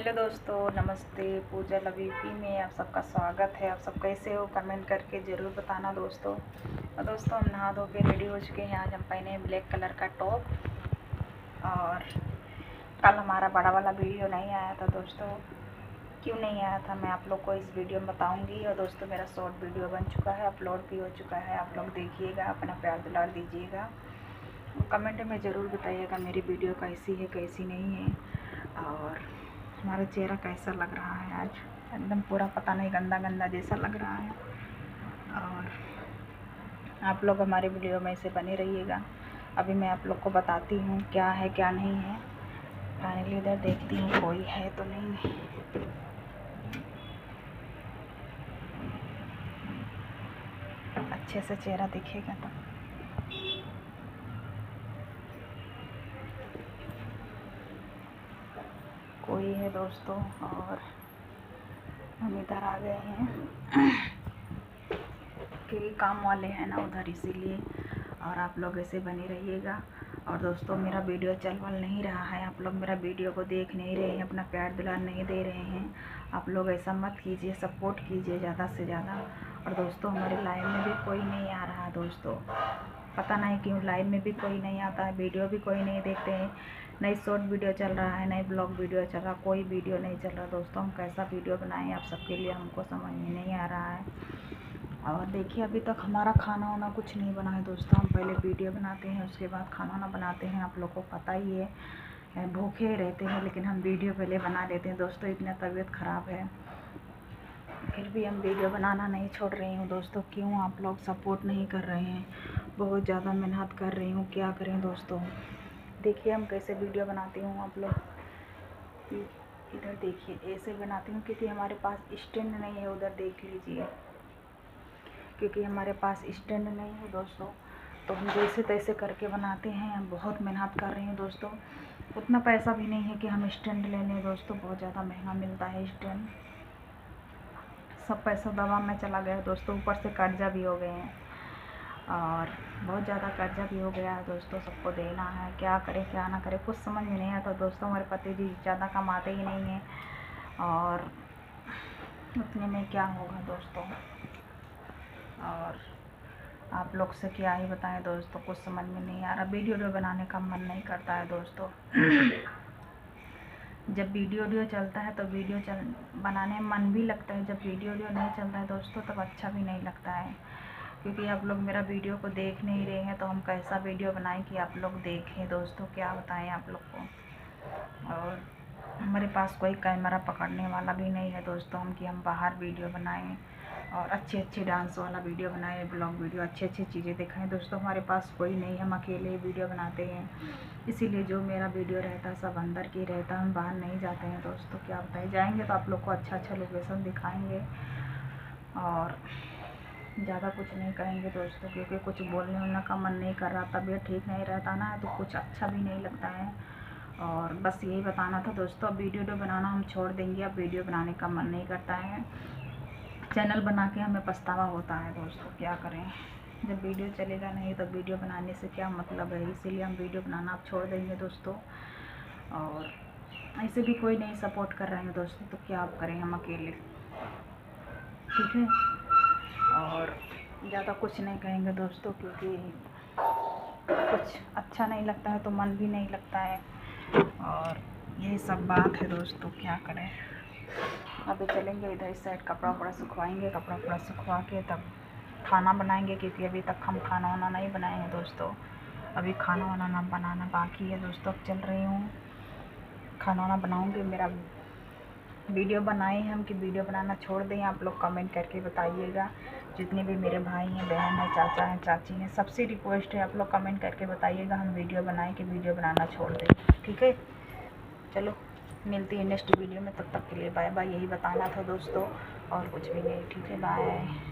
Hello दोस्तों, नमस्ते। पूजा लवीपी में आप सबका स्वागत है। आप सब कैसे हो कमेंट करके ज़रूर बताना दोस्तों। और दोस्तों हम नहा धो के रेडी हो चुके हैं। आज हम पहने हैं ब्लैक कलर का टॉप। और कल हमारा बड़ा वाला वीडियो नहीं आया था दोस्तों। क्यों नहीं आया था मैं आप लोग को इस वीडियो में बताऊंगी। और दोस्तों मेरा शॉर्ट वीडियो बन चुका है, अपलोड भी हो चुका है। आप लोग देखिएगा, अपना प्यार दुलार दीजिएगा। कमेंट में ज़रूर बताइएगा मेरी वीडियो कैसी है कैसी नहीं है, और हमारा चेहरा कैसा लग रहा है। आज एकदम पूरा पता नहीं गंदा गंदा जैसा लग रहा है। और आप लोग हमारे वीडियो में ऐसे बने रहिएगा। अभी मैं आप लोग को बताती हूँ क्या है क्या नहीं है। फाइनली इधर देखती हूँ कोई है तो नहीं। अच्छे से चेहरा दिखेगा तो। कोई है दोस्तों, और हम इधर आ गए हैं क्योंकि काम वाले हैं ना उधर, इसीलिए। और आप लोग ऐसे बने रहिएगा। और दोस्तों मेरा वीडियो चल वल नहीं रहा है, आप लोग मेरा वीडियो को देख नहीं रहे हैं, अपना प्यार दुलार नहीं दे रहे हैं। आप लोग ऐसा मत कीजिए, सपोर्ट कीजिए ज़्यादा से ज़्यादा। और दोस्तों हमारे लाइव में भी कोई नहीं आ रहा है दोस्तों, पता नहीं क्यों। लाइव में भी कोई नहीं आता है, वीडियो भी कोई नहीं देखते हैं। नई शॉर्ट वीडियो चल रहा है, नई ब्लॉग वीडियो चल रहा, कोई वीडियो नहीं चल रहा दोस्तों। हम कैसा वीडियो बनाएं आप सबके लिए, हमको समझ में नहीं आ रहा है। और देखिए अभी तक हमारा खाना वाना कुछ नहीं बना है दोस्तों। हम पहले वीडियो बनाते हैं, उसके बाद खाना वाना बनाते हैं। आप लोग को पता ही है, भूखे रहते हैं लेकिन हम वीडियो पहले बना लेते हैं दोस्तों। इतना तबीयत ख़राब है फिर भी हम वीडियो बनाना नहीं छोड़ रही हूँ दोस्तों। क्यों आप लोग सपोर्ट नहीं कर रहे हैं? बहुत ज़्यादा मेहनत कर रही हूँ, क्या करें दोस्तों। देखिए हम कैसे वीडियो बनाती हूँ, आप लोग इधर देखिए ऐसे बनाती हूँ क्योंकि हमारे पास स्टैंड नहीं है। उधर देख लीजिए, क्योंकि हमारे पास स्टैंड नहीं है दोस्तों, तो हम जैसे तैसे करके बनाते हैं। हम बहुत मेहनत कर रहे हैं दोस्तों। उतना पैसा भी नहीं है कि हम स्टैंड ले लें दोस्तों, बहुत ज़्यादा महंगा मिलता है स्टैंड। सब पैसा दवा में चला गया दोस्तों, ऊपर से कर्जा भी हो गए हैं, और बहुत ज़्यादा कर्जा भी हो गया है दोस्तों। सबको देना है, क्या करें क्या ना करें कुछ समझ में नहीं आता दोस्तों। हमारे पति जी ज़्यादा कमाते ही नहीं हैं, और उतने में क्या होगा दोस्तों। और आप लोग से क्या ही बताएं दोस्तों, कुछ समझ में नहीं आ रहा। वीडियो बनाने का मन नहीं करता है दोस्तों। जब वीडियो चलता है तो बनाने में मन भी लगता है। जब वीडियो नहीं चलता है दोस्तों तब अच्छा भी नहीं लगता है, क्योंकि आप लोग मेरा वीडियो को देख नहीं रहे हैं। तो हम कैसा वीडियो बनाएं कि आप लोग देखें दोस्तों, क्या बताएं आप लोग को। और हमारे पास कोई कैमरा पकड़ने वाला भी नहीं है दोस्तों, हम कि हम बाहर वीडियो बनाएं और अच्छे डांस वाला वीडियो बनाएं, ब्लॉग वीडियो, अच्छी चीज़ें दिखाएं दोस्तों। हमारे पास कोई नहीं, हम अकेले वीडियो बनाते हैं। इसीलिए जो मेरा वीडियो रहता है सब अंदर की रहता है, हम बाहर नहीं जाते हैं दोस्तों। क्या बताएं, जाएंगे तो आप लोग को अच्छा लोकेशन दिखाएंगे, और ज़्यादा कुछ नहीं कहेंगे दोस्तों, क्योंकि कुछ बोलने उलने का मन नहीं कर रहा। तबीयत ठीक नहीं रहता ना, तो कुछ अच्छा भी नहीं लगता है। और बस यही बताना था दोस्तों। अब वीडियो बनाना हम छोड़ देंगे, अब वीडियो बनाने का मन नहीं करता है। चैनल बना के हमें पछतावा होता है दोस्तों, क्या करें। जब वीडियो चलेगा नहीं तो वीडियो बनाने से क्या मतलब है। इसीलिए हम वीडियो बनाना अब छोड़ देंगे दोस्तों। और ऐसे भी कोई नहीं सपोर्ट कर रहे हैं दोस्तों, तो क्या आप करें, हम अकेले, ठीक है। और ज़्यादा कुछ नहीं कहेंगे दोस्तों, क्योंकि कुछ अच्छा नहीं लगता है तो मन भी नहीं लगता है। और यही सब बात है दोस्तों, क्या करें। अभी चलेंगे इधर इस साइड, कपड़ा वपड़ा सुखवाएंगे, कपड़ा वपड़ा सुखवा के तब खाना बनाएंगे, क्योंकि अभी तक हम खाना वाना नहीं बनाए हैं दोस्तों। अभी खाना वाना ना बनाना बाकी है दोस्तों। अब चल रही हूँ, खाना वाना बनाऊँगी। मेरा वीडियो बनाए हैं हम कि वीडियो बनाना छोड़ दें, आप लोग कमेंट करके बताइएगा। जितने भी मेरे भाई हैं, बहन हैं, चाचा हैं, चाची हैं, सबसे रिक्वेस्ट है आप लोग कमेंट करके बताइएगा हम वीडियो बनाएं कि वीडियो बनाना छोड़ दें, ठीक है। चलो मिलती है नेक्स्ट वीडियो में, तब तक के लिए बाय बाय। यही बताना था दोस्तों, और कुछ भी नहीं, ठीक है, बाय।